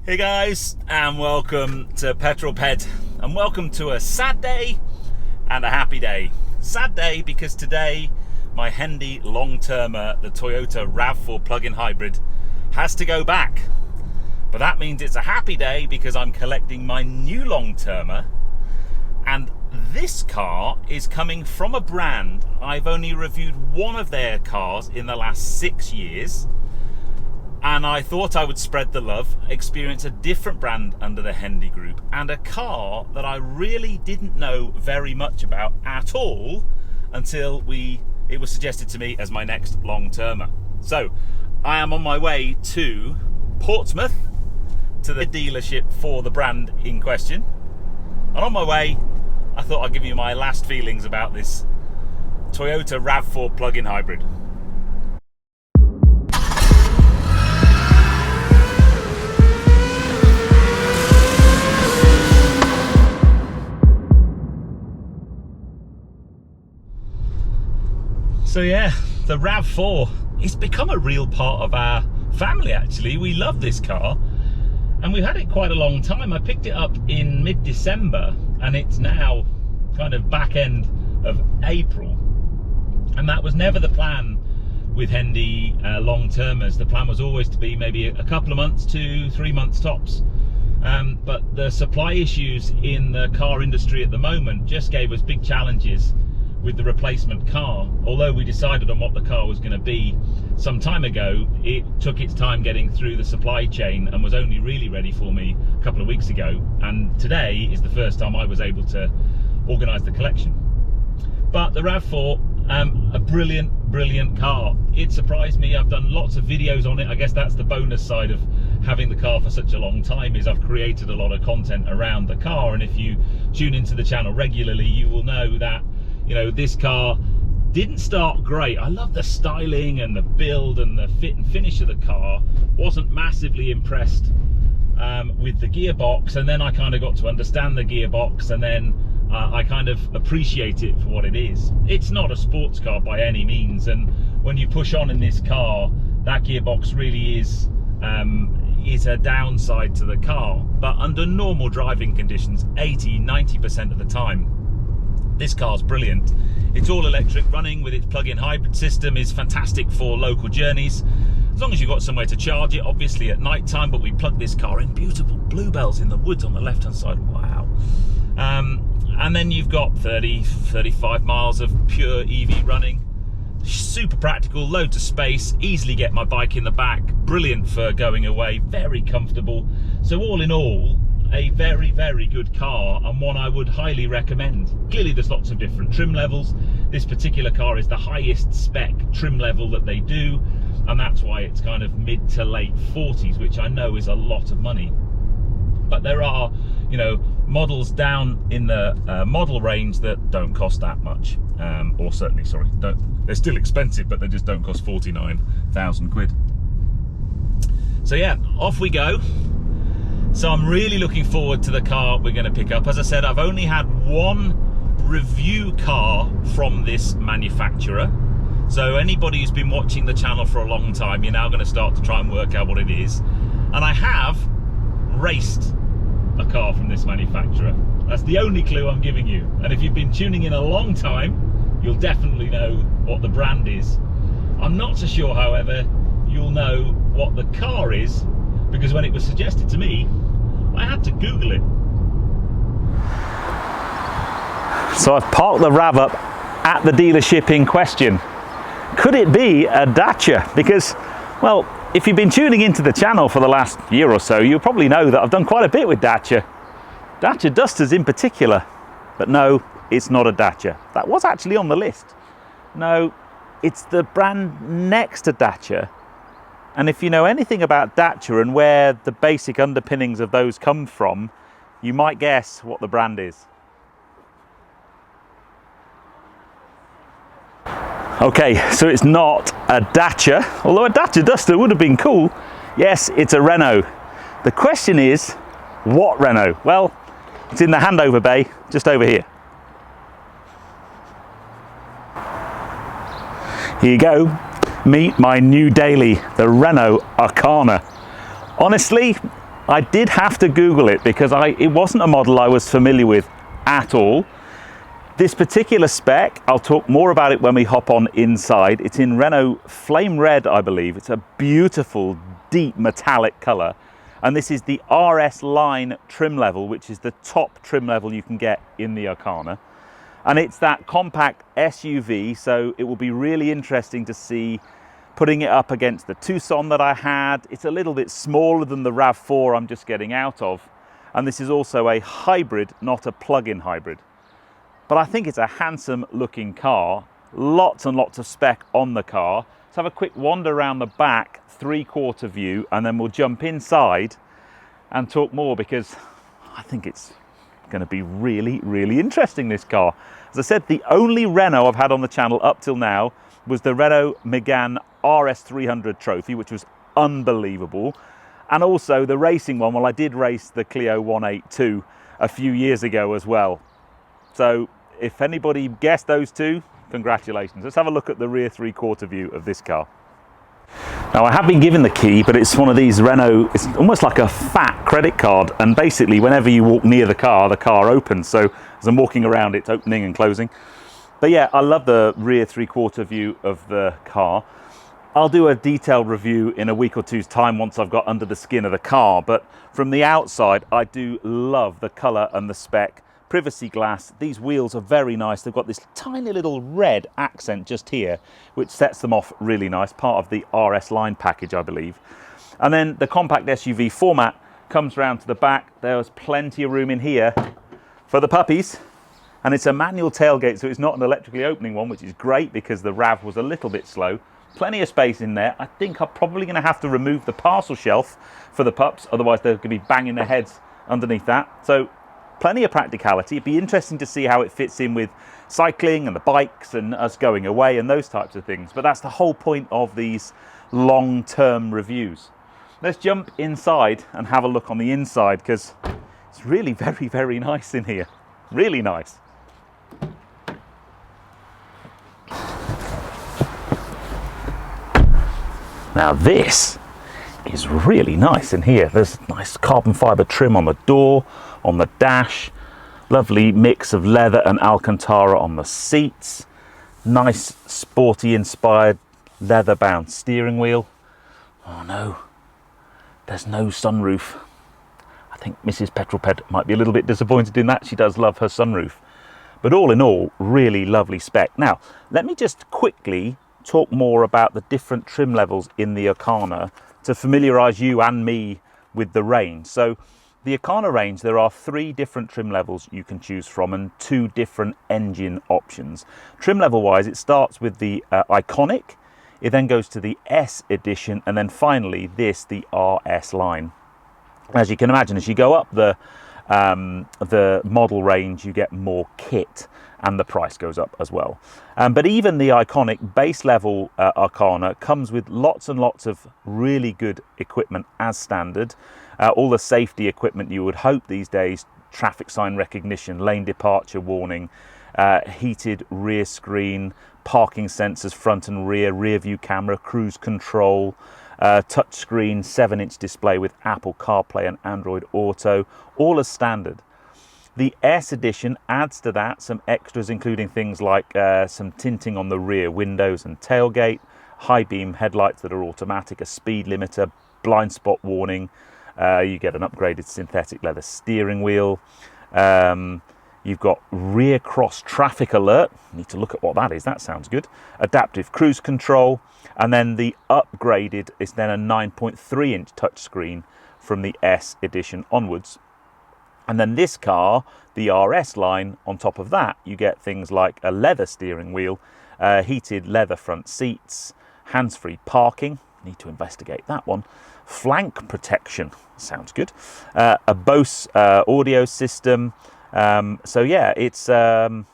Hey guys, and welcome to Petrol Ped, and welcome to a sad day and a happy day. Sad day because today my Hendy Long Termer, the Toyota RAV4 plug-in hybrid, has to go back. But that means it's a happy day because I'm collecting my new Long Termer, and this car is coming from a brand I've only reviewed one of their cars in the last 6 years. And I thought I would spread the love, experience a different brand under the Hendy Group, and a car that I really didn't know very much about at all until it was suggested to me as my next Long Termer. So I am on my way to Portsmouth, to the dealership for the brand in question. And on my way, I thought I'd give you my last feelings about this Toyota RAV4 plug-in hybrid. So yeah, the RAV4, it's become a real part of our family actually. We love this car and we've had it quite a long time. I picked it up in mid-December and it's now kind of back end of April. And that was never the plan with Hendy Long Termers. The plan was always to be maybe a couple of months to 3 months tops. But the supply issues in the car industry at the moment just gave us big challenges with the replacement car. Although we decided on what the car was going to be some time ago, it took its time getting through the supply chain and was only really ready for me a couple of weeks ago. And today is the first time I was able to organise the collection. But the RAV4, a brilliant car. It surprised me. I've done lots of videos on it. I guess that's the bonus side of having the car for such a long time, is I've created a lot of content around the car. And if you tune into the channel regularly, you will know that this car didn't start great. I love the styling and the build and the fit and finish of the car. Wasn't massively impressed with the gearbox, and then I kind of got to understand the gearbox, and then I kind of appreciate it for what it is. It's not a sports car by any means, and when you push on in this car, that gearbox really is a downside to the car. But under normal driving conditions, 80–90% of the time, this car's brilliant. It's all electric, running with its plug-in hybrid system, is fantastic for local journeys, as long as you've got somewhere to charge it, obviously at night time. But we plugged this car in, beautiful bluebells in the woods on the left hand side, wow. And then you've got 30–35 miles of pure EV running, super practical, loads of space, easily get my bike in the back, brilliant for going away, very comfortable. So all in all, a very good car, and one I would highly recommend. Clearly there's lots of different trim levels. This particular car is the highest spec trim level that they do, and that's why it's kind of mid to late 40s, which I know is a lot of money. But there are models down in the model range that don't cost that much, or certainly, sorry, they're still expensive, but they just don't cost 49,000 quid. So yeah, off we go. So I'm really looking forward to the car we're going to pick up. As I said, I've only had one review car from this manufacturer. So anybody who's been watching the channel for a long time, you're now going to start to try and work out what it is. And I have raced a car from this manufacturer. That's the only clue I'm giving you. And if you've been tuning in a long time, you'll definitely know what the brand is. I'm not so sure, however, you'll know what the car is, because when it was suggested to me, I had to Google it. So I've parked the RAV up at the dealership in question. Could it be a Dacia? Because, well, if you've been tuning into the channel for the last year or so, you'll probably know that I've done quite a bit with Dacia Dusters in particular. But no, it's not a Dacia. That was actually on the list. No, it's the brand next to Dacia. And if you know anything about Dacia and where the basic underpinnings of those come from, you might guess what the brand is. Okay, so it's not a Dacia, although a Dacia Duster would have been cool. Yes, it's a Renault. The question is, what Renault? Well, it's in the handover bay, just over here. Here you go. Meet my new daily, the Renault Arcana. Honestly, I did have to Google it because it wasn't a model I was familiar with at all. This particular spec, I'll talk more about it when we hop on inside. It's in Renault Flame Red, I believe. It's a beautiful, deep metallic colour. And this is the RS line trim level, which is the top trim level you can get in the Arcana. And it's that compact SUV, so it will be really interesting to see putting it up against the Tucson that I had. It's a little bit smaller than the RAV4 I'm just getting out of. And this is also a hybrid, not a plug-in hybrid. But I think it's a handsome looking car. Lots and lots of spec on the car. Let's have a quick wander around the back, 3/4 view, and then we'll jump inside and talk more, because I think it's going to be really, really interesting, this car. As I said, the only Renault I've had on the channel up till now was the Renault Megane RS300 Trophy, which was unbelievable. And also the racing one. Well, I did race the Clio 182 a few years ago as well. So if anybody guessed those two, congratulations. Let's have a look at the rear 3/4 view of this car. Now, I have been given the key, but it's one of these Renault, it's almost like a fat credit card. And basically, whenever you walk near the car opens. So as I'm walking around, it's opening and closing. But yeah, I love the rear 3/4 view of the car. I'll do a detailed review in a week or two's time once I've got under the skin of the car. But from the outside, I do love the colour and the spec. Privacy glass. These wheels are very nice. They've got this tiny little red accent just here, which sets them off really nice. Part of the RS line package, I believe. And then the compact SUV format comes round to the back. There's plenty of room in here for the puppies. And it's a manual tailgate, so it's not an electrically opening one, which is great because the RAV was a little bit slow. Plenty of space in there. I think I'm probably going to have to remove the parcel shelf for the pups, otherwise they're going to be banging their heads underneath that. So plenty of practicality. It'd be interesting to see how it fits in with cycling and the bikes and us going away and those types of things. But that's the whole point of these long-term reviews. Let's jump inside and have a look on the inside, because it's really very, very nice in here. Really nice. Now this is really nice in here. There's nice carbon fibre trim on the door, on the dash, lovely mix of leather and Alcantara on the seats, nice sporty inspired leather bound steering wheel. Oh no, there's no sunroof. I think Mrs. Petrol Ped might be a little bit disappointed in that. She does love her sunroof. But all in all, really lovely spec. Now, let me just quickly talk more about the different trim levels in the Arcana to familiarise you and me with the range. So the Arcana range, there are 3 different trim levels you can choose from and 2 different engine options. Trim level wise, it starts with the Iconic, it then goes to the S edition, and then finally this, the RS line. As you can imagine, as you go up the model range, you get more kit and the price goes up as well. But even the Iconic base level Arcana comes with lots and lots of really good equipment as standard. All the safety equipment you would hope these days: traffic sign recognition, lane departure warning, heated rear screen, parking sensors front and rear view camera, cruise control, touchscreen 7-inch display with Apple CarPlay and Android Auto, all as standard. The S edition adds to that some extras, including things like some tinting on the rear windows and tailgate, high beam headlights that are automatic, a speed limiter, blind spot warning. You get an upgraded synthetic leather steering wheel. You've got rear cross traffic alert. Need to look at what that is. That sounds good. Adaptive cruise control. And then the upgraded is then a 9.3-inch touchscreen from the S edition onwards. And then this car, the RS line, on top of that, you get things like a leather steering wheel, heated leather front seats, hands-free parking. Need to investigate that one. Flank protection. Sounds good. A Bose audio system. So yeah, it's a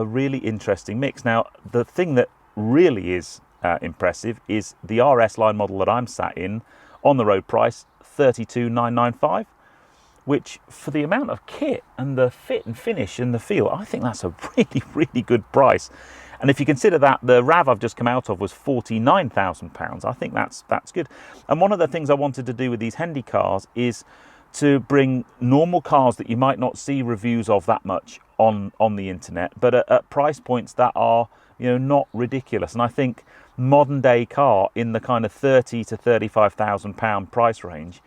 really interesting mix. Now, the thing that really is impressive is the RS line model that I'm sat in. On the road price, $32,995, which for the amount of kit and the fit and finish and the feel, I think that's a really, really good price. And if you consider that the RAV I've just come out of was £49,000, I think that's good. And one of the things I wanted to do with these Hendy cars is to bring normal cars that you might not see reviews of that much on the internet, but at price points that are, you know, not ridiculous. And I think modern day car in the kind of £30,000 to £35,000 price range,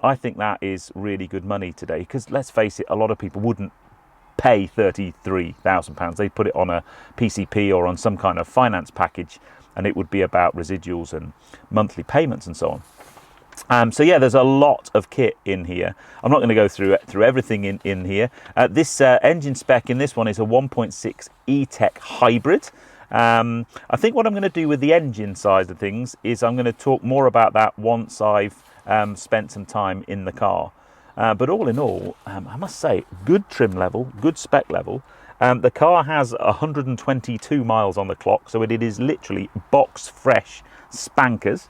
I think that is really good money today, because let's face it, a lot of people wouldn't pay £33,000. They put it on a PCP or on some kind of finance package, and it would be about residuals and monthly payments and so on. So yeah, there's a lot of kit in here. I'm not going to go through everything in here. This engine spec in this one is a 1.6 E-Tech hybrid. I think what I'm going to do with the engine side of things is I'm going to talk more about that once I've spent some time in the car. But all in all, I must say, good trim level, good spec level. The car has 122 miles on the clock, so it is literally box fresh spankers.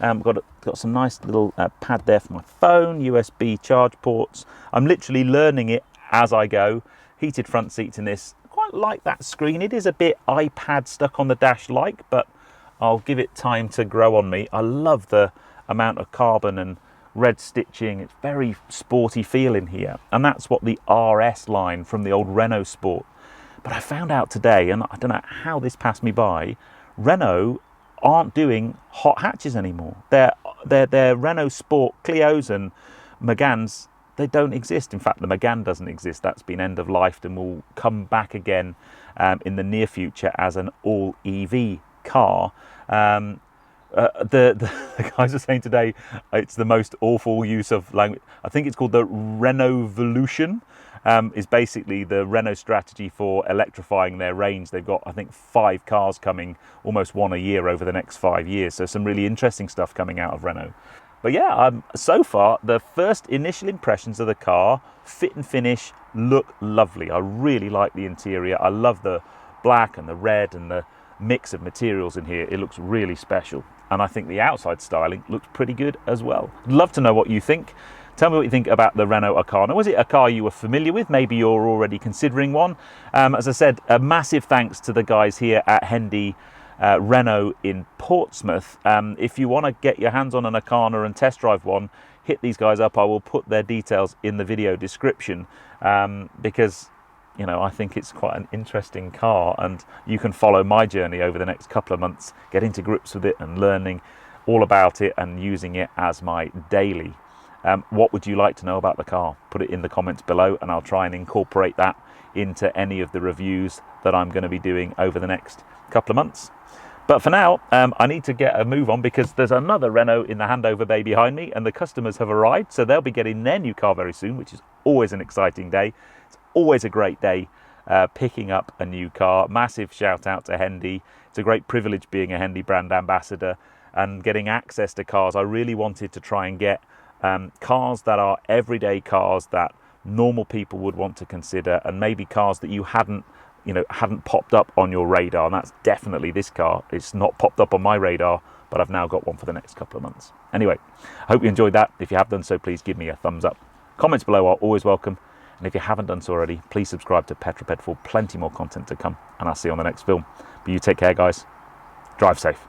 Got some nice little pad there for my phone, USB charge ports. I'm literally learning it as I go. Heated front seats in this. Quite like that screen. It is a bit iPad stuck on the dash like, but I'll give it time to grow on me. I love the amount of carbon and red stitching. It's very sporty feel in here, and that's what the RS line from the old Renault Sport. But I found out today, and I don't know how this passed me by, Renault aren't doing hot hatches anymore. Their Renault Sport Clios and Meganes, they don't exist. In fact, the Megane doesn't exist. That's been end of life and will come back again in the near future as an all EV car. The guys are saying today it's the most awful use of language. I think it's called the Renault-volution. Is basically the Renault strategy for electrifying their range. They've got, I think, 5 cars coming, almost one a year over the next 5 years. So some really interesting stuff coming out of Renault. But yeah, so far, the first initial impressions of the car, fit and finish, look lovely. I really like the interior. I love the black and the red and the mix of materials in here. It looks really special. And I think the outside styling looks pretty good as well. I'd love to know what you think. Tell me what you think about the Renault Arcana. Was it a car you were familiar with? Maybe you're already considering one. As I said, a massive thanks to the guys here at Hendy Renault in Portsmouth. If you want to get your hands on an Arcana and test drive one, hit these guys up. I will put their details in the video description because, you know, I think it's quite an interesting car, and you can follow my journey over the next couple of months, getting to grips with it and learning all about it and using it as my daily. What would you like to know about the car? Put it in the comments below, and I'll try and incorporate that into any of the reviews that I'm going to be doing over the next couple of months. But for now, I need to get a move on because there's another Renault in the handover bay behind me, and the customers have arrived, so they'll be getting their new car very soon, which is always an exciting day. It's always a great day picking up a new car. Massive shout out to Hendy. It's a great privilege being a Hendy brand ambassador and getting access to cars. I really wanted to try and get cars that are everyday cars that normal people would want to consider, and maybe cars that you hadn't popped up on your radar. And that's definitely this car. It's not popped up on my radar, but I've now got one for the next couple of months. Anyway, I hope you enjoyed that. If you have done so, please give me a thumbs up. Comments below are always welcome. And if you haven't done so already, please subscribe to Petrol Ped for plenty more content to come. And I'll see you on the next film. But you take care, guys. Drive safe.